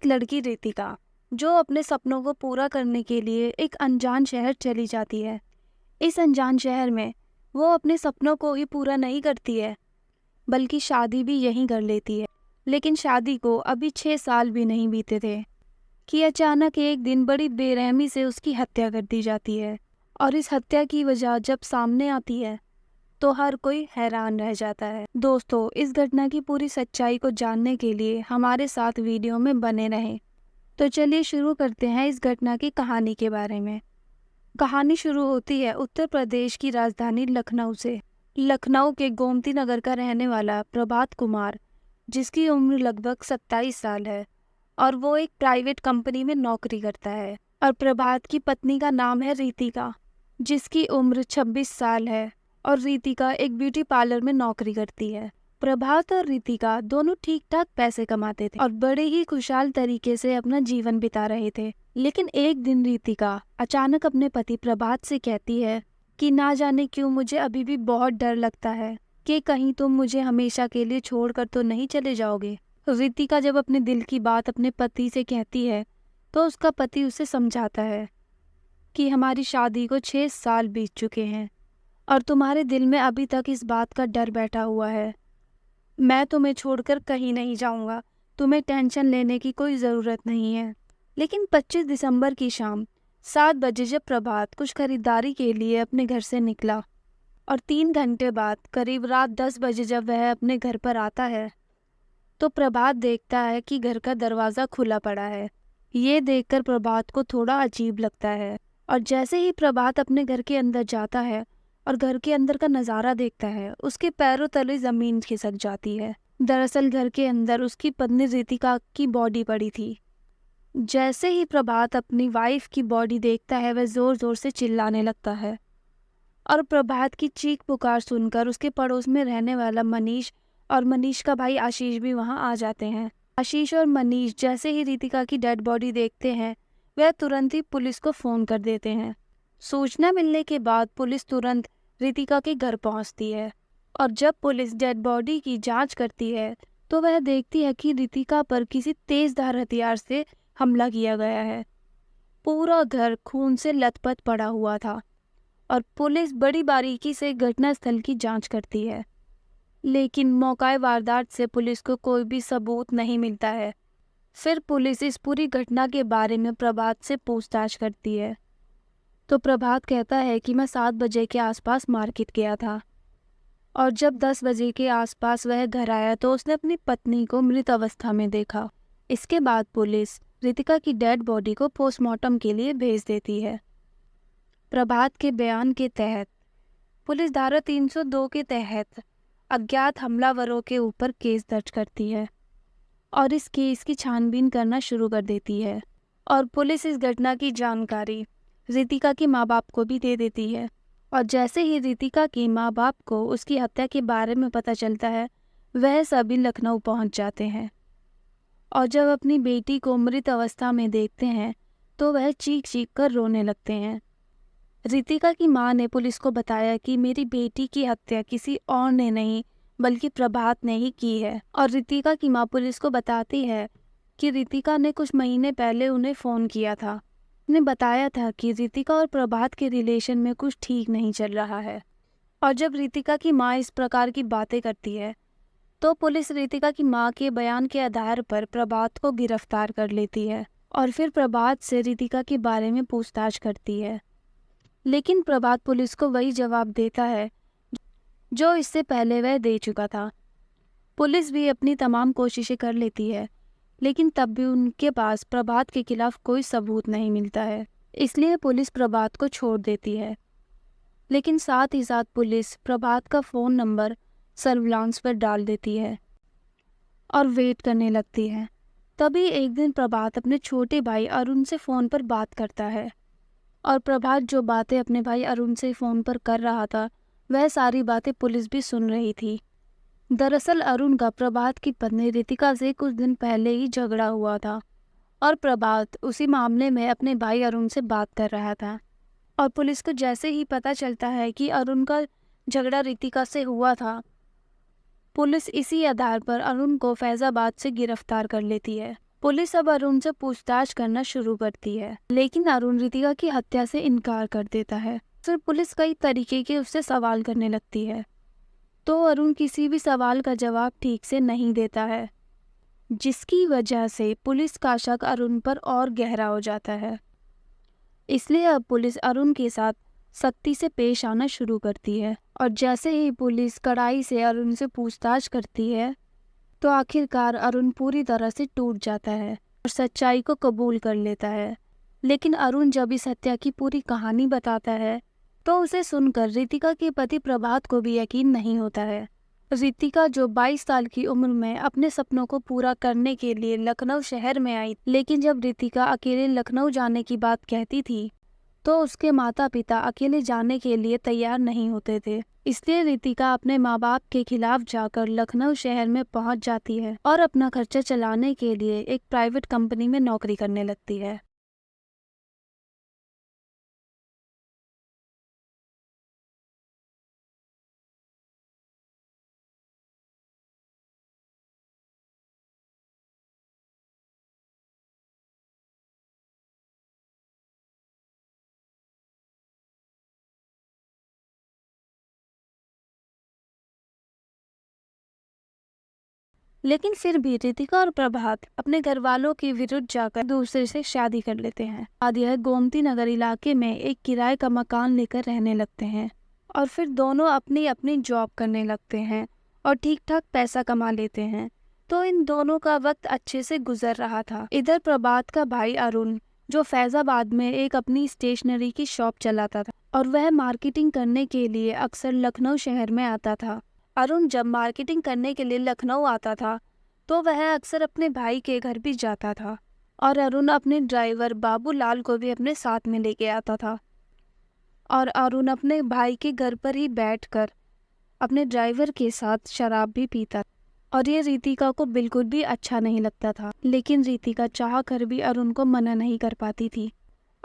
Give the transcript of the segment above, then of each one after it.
एक लड़की रितिका जो अपने सपनों को पूरा करने के लिए एक अनजान शहर चली जाती है। इस अनजान शहर में वो अपने सपनों को ही पूरा नहीं करती है बल्कि शादी भी यहीं कर लेती है। लेकिन शादी को अभी 6 साल भी नहीं बीते थे कि अचानक एक दिन बड़ी बेरहमी से उसकी हत्या कर दी जाती है। और इस हत्या की वजह जब सामने आती है तो हर कोई हैरान रह जाता है। दोस्तों, इस घटना की पूरी सच्चाई को जानने के लिए हमारे साथ वीडियो में बने रहें। तो चलिए शुरू करते हैं इस घटना की कहानी के बारे में। कहानी शुरू होती है उत्तर प्रदेश की राजधानी लखनऊ से। लखनऊ के गोमती नगर का रहने वाला प्रभात कुमार, जिसकी उम्र लगभग 27 साल है और वो एक प्राइवेट कंपनी में नौकरी करता है। और प्रभात की पत्नी का नाम है रितिका, जिसकी उम्र 26 साल है और रितिका एक ब्यूटी पार्लर में नौकरी करती है। प्रभात और रितिका दोनों ठीक ठाक पैसे कमाते थे और बड़े ही खुशहाल तरीके से अपना जीवन बिता रहे थे। लेकिन एक दिन रितिका अचानक अपने पति प्रभात से कहती है कि ना जाने क्यों मुझे अभी भी बहुत डर लगता है कि कहीं तुम मुझे हमेशा के लिए छोड़कर तो नहीं चले जाओगे। रितिका जब अपने दिल की बात अपने पति से कहती है तो उसका पति उसे समझाता है कि हमारी शादी को 6 साल बीत चुके हैं और तुम्हारे दिल में अभी तक इस बात का डर बैठा हुआ है। मैं तुम्हें छोड़कर कहीं नहीं जाऊंगा, तुम्हें टेंशन लेने की कोई ज़रूरत नहीं है। लेकिन 25 दिसंबर की शाम 7 बजे जब प्रभात कुछ खरीदारी के लिए अपने घर से निकला और 3 घंटे बाद करीब रात 10 बजे जब वह अपने घर पर आता है तो प्रभात देखता है कि घर का दरवाज़ा खुला पड़ा है। ये देखकर प्रभात को थोड़ा अजीब लगता है और जैसे ही प्रभात अपने घर के अंदर जाता है और घर के अंदर का नज़ारा देखता है, उसके पैरों तले ज़मीन खिसक जाती है। दरअसल घर के अंदर उसकी पत्नी रितिका की बॉडी पड़ी थी। जैसे ही प्रभात अपनी वाइफ की बॉडी देखता है, वह ज़ोर ज़ोर से चिल्लाने लगता है और प्रभात की चीख पुकार सुनकर उसके पड़ोस में रहने वाला मनीष और मनीष का भाई आशीष भी वहाँ आ जाते हैं। आशीष और मनीष जैसे ही रितिका की डेड बॉडी देखते हैं, वह तुरंत ही पुलिस को फ़ोन कर देते हैं। सूचना मिलने के बाद पुलिस तुरंत रितिका के घर पहुंचती है और जब पुलिस डेड बॉडी की जांच करती है तो वह देखती है कि रितिका पर किसी तेजधार हथियार से हमला किया गया है। पूरा घर खून से लथपथ पड़ा हुआ था और पुलिस बड़ी बारीकी से घटनास्थल की जांच करती है। लेकिन मौका वारदात से पुलिस को कोई भी सबूत नहीं मिलता है। फिर पुलिस इस पूरी घटना के बारे में प्रभात से पूछताछ करती है तो प्रभात कहता है कि मैं 7 बजे के आसपास मार्केट गया था और जब 10 बजे के आसपास वह घर आया तो उसने अपनी पत्नी को मृत अवस्था में देखा। इसके बाद पुलिस रितिका की डेड बॉडी को पोस्टमार्टम के लिए भेज देती है। प्रभात के बयान के तहत पुलिस धारा 302 के तहत अज्ञात हमलावरों के ऊपर केस दर्ज करती है और इस केस की छानबीन करना शुरू कर देती है। और पुलिस इस घटना की जानकारी रितिका के माँ बाप को भी दे देती है और जैसे ही रितिका के माँ बाप को उसकी हत्या के बारे में पता चलता है, वह सभी लखनऊ पहुंच जाते हैं और जब अपनी बेटी को मृत अवस्था में देखते हैं तो वह चीख चीख कर रोने लगते हैं। रितिका की माँ ने पुलिस को बताया कि मेरी बेटी की हत्या किसी और ने नहीं बल्कि प्रभात ने ही की है। और रितिका की माँ पुलिस को बताती है कि रितिका ने कुछ महीने पहले उन्हें फ़ोन किया था, ने बताया था कि रितिका और प्रभात के रिलेशन में कुछ ठीक नहीं चल रहा है। और जब रितिका की माँ इस प्रकार की बातें करती है तो पुलिस रितिका की माँ के बयान के आधार पर प्रभात को गिरफ्तार कर लेती है और फिर प्रभात से रितिका के बारे में पूछताछ करती है। लेकिन प्रभात पुलिस को वही जवाब देता है जो इससे पहले वह दे चुका था। पुलिस भी अपनी तमाम कोशिशें कर लेती है लेकिन तब भी उनके पास प्रभात के खिलाफ कोई सबूत नहीं मिलता है, इसलिए पुलिस प्रभात को छोड़ देती है। लेकिन साथ ही साथ पुलिस प्रभात का फ़ोन नंबर सर्विलांस पर डाल देती है और वेट करने लगती है। तभी एक दिन प्रभात अपने छोटे भाई अरुण से फ़ोन पर बात करता है और प्रभात जो बातें अपने भाई अरुण से फ़ोन पर कर रहा था, वह सारी बातें पुलिस भी सुन रही थी। दरअसल अरुण का प्रभात की पत्नी रितिका से कुछ दिन पहले ही झगड़ा हुआ था और प्रभात उसी मामले में अपने भाई अरुण से बात कर रहा था। और पुलिस को जैसे ही पता चलता है कि अरुण का झगड़ा रितिका से हुआ था, पुलिस इसी आधार पर अरुण को फैज़ाबाद से गिरफ्तार कर लेती है पुलिस अब अरुण से पूछताछ करना शुरू करती है, लेकिन अरुण रितिका की हत्या से इनकार कर देता है। फिर पुलिस कई तरीके के उससे सवाल करने लगती है, तो अरुण किसी भी सवाल का जवाब ठीक से नहीं देता है, जिसकी वजह से पुलिस का शक अरुण पर और गहरा हो जाता है। इसलिए अब पुलिस अरुण के साथ सख्ती से पेश आना शुरू करती है, और जैसे ही पुलिस कड़ाई से अरुण से पूछताछ करती है, तो आखिरकार अरुण पूरी तरह से टूट जाता है और सच्चाई को कबूल कर लेता है। लेकिन अरुण जब इस हत्या की पूरी कहानी बताता है, तो उसे सुनकर रितिका के पति प्रभात को भी यकीन नहीं होता है। रितिका जो 22 साल की उम्र में अपने सपनों को पूरा करने के लिए लखनऊ शहर में आई, लेकिन जब रितिका अकेले लखनऊ जाने की बात कहती थी, तो उसके माता पिता अकेले जाने के लिए तैयार नहीं होते थे। इसलिए रितिका अपने माँ बाप के खिलाफ जाकर लखनऊ शहर में पहुंच जाती है और अपना खर्चा चलाने के लिए एक प्राइवेट कंपनी में नौकरी करने लगती है। लेकिन फिर भी रितिका और प्रभात अपने घर वालों के विरुद्ध जाकर दूसरे से शादी कर लेते हैं। बाद यह गोमती नगर इलाके में एक किराए का मकान लेकर रहने लगते हैं, और फिर दोनों अपनी अपनी जॉब करने लगते हैं और ठीक ठाक पैसा कमा लेते हैं। तो इन दोनों का वक्त अच्छे से गुजर रहा था। इधर प्रभात का भाई अरुण, जो फैजाबाद में एक अपनी स्टेशनरी की शॉप चलाता था, और वह मार्केटिंग करने के लिए अक्सर लखनऊ शहर में आता था। अरुण जब मार्केटिंग करने के लिए लखनऊ आता था, तो वह अक्सर अपने भाई के घर भी जाता था, और अरुण अपने ड्राइवर बाबूलाल को भी अपने साथ में लेके आता था। और अरुण अपने भाई के घर पर ही बैठकर अपने ड्राइवर के साथ शराब भी पीता, और ये रितिका को बिल्कुल भी अच्छा नहीं लगता था। लेकिन रितिका चाह कर भी अरुण को मना नहीं कर पाती थी।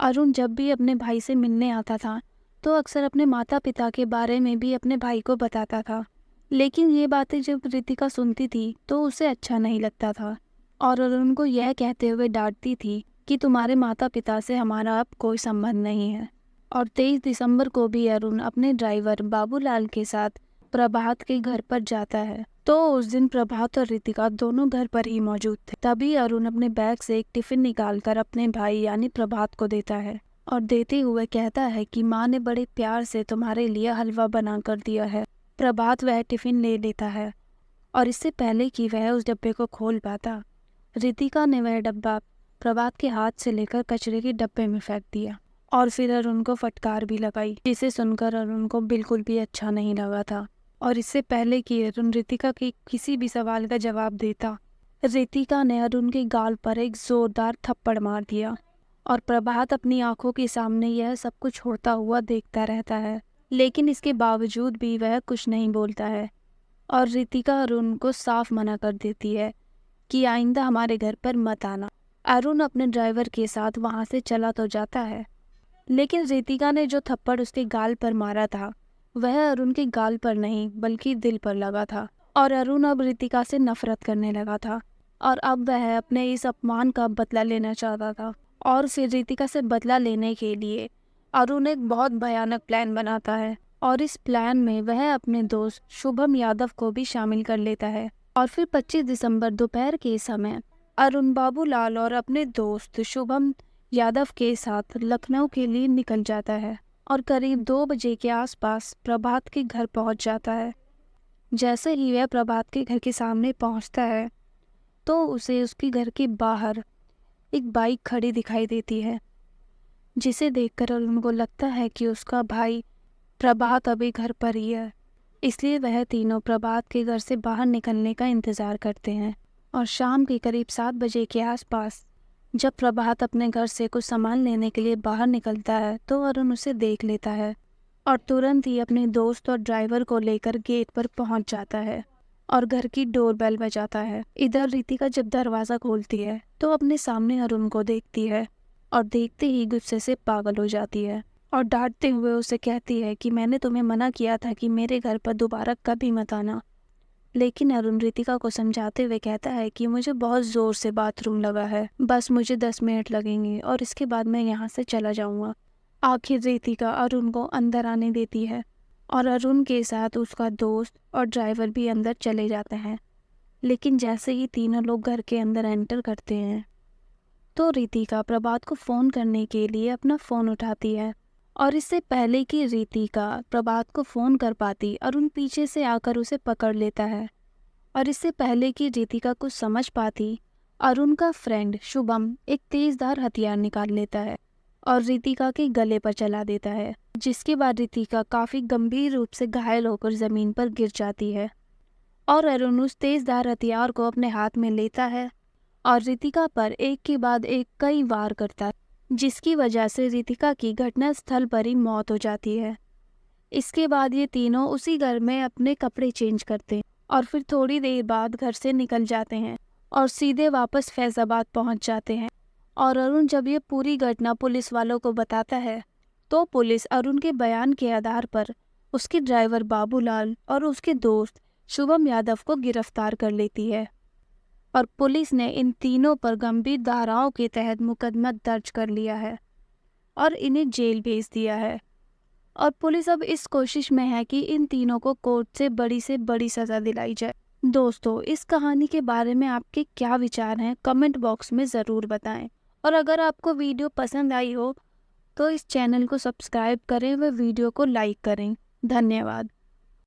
अरुण जब भी अपने भाई से मिलने आता था, तो अक्सर अपने माता पिता के बारे में भी अपने भाई को बताता था। लेकिन ये बातें जब रितिका सुनती थी, तो उसे अच्छा नहीं लगता था, और अरुण को यह कहते हुए डांटती थी कि तुम्हारे माता पिता से हमारा अब कोई संबंध नहीं है। और 23 दिसंबर को भी अरुण अपने ड्राइवर बाबूलाल के साथ प्रभात के घर पर जाता है। तो उस दिन प्रभात और रितिका दोनों घर पर ही मौजूद थे। तभी अरुण अपने बैग से एक टिफिन निकालकर अपने भाई यानी प्रभात को देता है, और देते हुए कहता है कि माँ ने बड़े प्यार से तुम्हारे लिए हलवा बना कर दिया है। प्रभात वह टिफिन ले लेता है, और इससे पहले कि वह उस डब्बे को खोल पाता, रितिका ने वह डब्बा प्रभात के हाथ से लेकर कचरे के डब्बे में फेंक दिया, और फिर अरुण को फटकार भी लगाई, जिसे सुनकर अरुण को बिल्कुल भी अच्छा नहीं लगा था। और इससे पहले कि अरुण रितिका के किसी भी सवाल का जवाब देता, रितिका ने अरुण के गाल पर एक जोरदार थप्पड़ मार दिया, और प्रभात अपनी आंखों के सामने यह सब कुछ होता हुआ देखता रहता है। लेकिन इसके बावजूद भी वह कुछ नहीं बोलता है, और रितिका अरुण को साफ मना कर देती है कि आइंदा हमारे घर पर मत आना। अरुण अपने ड्राइवर के साथ वहां से चला तो जाता है, लेकिन रितिका ने जो थप्पड़ उसके गाल पर मारा था, वह अरुण के गाल पर नहीं बल्कि दिल पर लगा था। और अरुण अब रितिका से नफरत करने लगा था, और अब वह अपने इस अपमान का बदला लेना चाहता था। और फिर रितिका से बदला लेने के लिए अरुण एक बहुत भयानक प्लान बनाता है, और इस प्लान में वह अपने दोस्त शुभम यादव को भी शामिल कर लेता है। और फिर 25 दिसंबर दोपहर के समय अरुण बाबूलाल और अपने दोस्त शुभम यादव के साथ लखनऊ के लिए निकल जाता है, और करीब 2 बजे के आसपास प्रभात के घर पहुंच जाता है। जैसे ही वह प्रभात के घर के सामने पहुंचता है, तो उसे उसके घर के बाहर एक बाइक खड़ी दिखाई देती है, जिसे देखकर अरुण को लगता है कि उसका भाई प्रभात अभी घर पर ही है। इसलिए वह तीनों प्रभात के घर से बाहर निकलने का इंतजार करते हैं। और शाम के करीब 7 बजे के आसपास जब प्रभात अपने घर से कुछ सामान लेने के लिए बाहर निकलता है, तो अरुण उसे देख लेता है, और तुरंत ही अपने दोस्त और ड्राइवर को लेकर गेट पर पहुंच जाता है, और घर की डोरबेल बजाता है। इधर रितिका जब दरवाज़ा खोलती है, तो अपने सामने अरुण को देखती है, और देखते ही गुस्से से पागल हो जाती है, और डांटते हुए उसे कहती है कि मैंने तुम्हें मना किया था कि मेरे घर पर दोबारा कभी मत आना। लेकिन अरुण रितिका को समझाते हुए कहता है कि मुझे बहुत ज़ोर से बाथरूम लगा है, बस मुझे 10 मिनट लगेंगे और इसके बाद मैं यहाँ से चला जाऊँगा। आखिर रितिका अरुण को अंदर आने देती है और अरुण के साथ उसका दोस्त और ड्राइवर भी अंदर चले जाते हैं। लेकिन जैसे ही तीनों लोग घर के अंदर एंटर करते हैं तो रितिका प्रभात को फ़ोन करने के लिए अपना फ़ोन उठाती है और इससे पहले कि रितिका प्रभात को फ़ोन कर पाती, अरुण पीछे से आकर उसे पकड़ लेता है और इससे पहले कि रितिका कुछ समझ पाती, अरुण का फ्रेंड शुभम एक तेज़धार हथियार निकाल लेता है और रितिका के गले पर चला देता है, जिसके बाद रितिका काफ़ी गंभीर रूप से घायल होकर ज़मीन पर गिर जाती है और अरुण उस तेज़धार हथियार को अपने हाथ में लेता है और रितिका पर एक के बाद एक कई वार करता है, जिसकी वजह से रितिका की घटनास्थल पर ही मौत हो जाती है। इसके बाद ये तीनों उसी घर में अपने कपड़े चेंज करते हैं और फिर थोड़ी देर बाद घर से निकल जाते हैं और सीधे वापस फैज़ाबाद पहुंच जाते हैं। और अरुण जब ये पूरी घटना पुलिस वालों को बताता है तो पुलिस अरुण के बयान के आधार पर उसके ड्राइवर बाबूलाल और उसके दोस्त शुभम यादव को गिरफ्तार कर लेती है और पुलिस ने इन तीनों पर गंभीर धाराओं के तहत मुकदमा दर्ज कर लिया है और इन्हें जेल भेज दिया है। और पुलिस अब इस कोशिश में है कि इन तीनों को कोर्ट से बड़ी सज़ा दिलाई जाए। दोस्तों, इस कहानी के बारे में आपके क्या विचार हैं कमेंट बॉक्स में ज़रूर बताएं। और अगर आपको वीडियो पसंद आई हो तो इस चैनल को सब्सक्राइब करें व वीडियो को लाइक करें। धन्यवाद।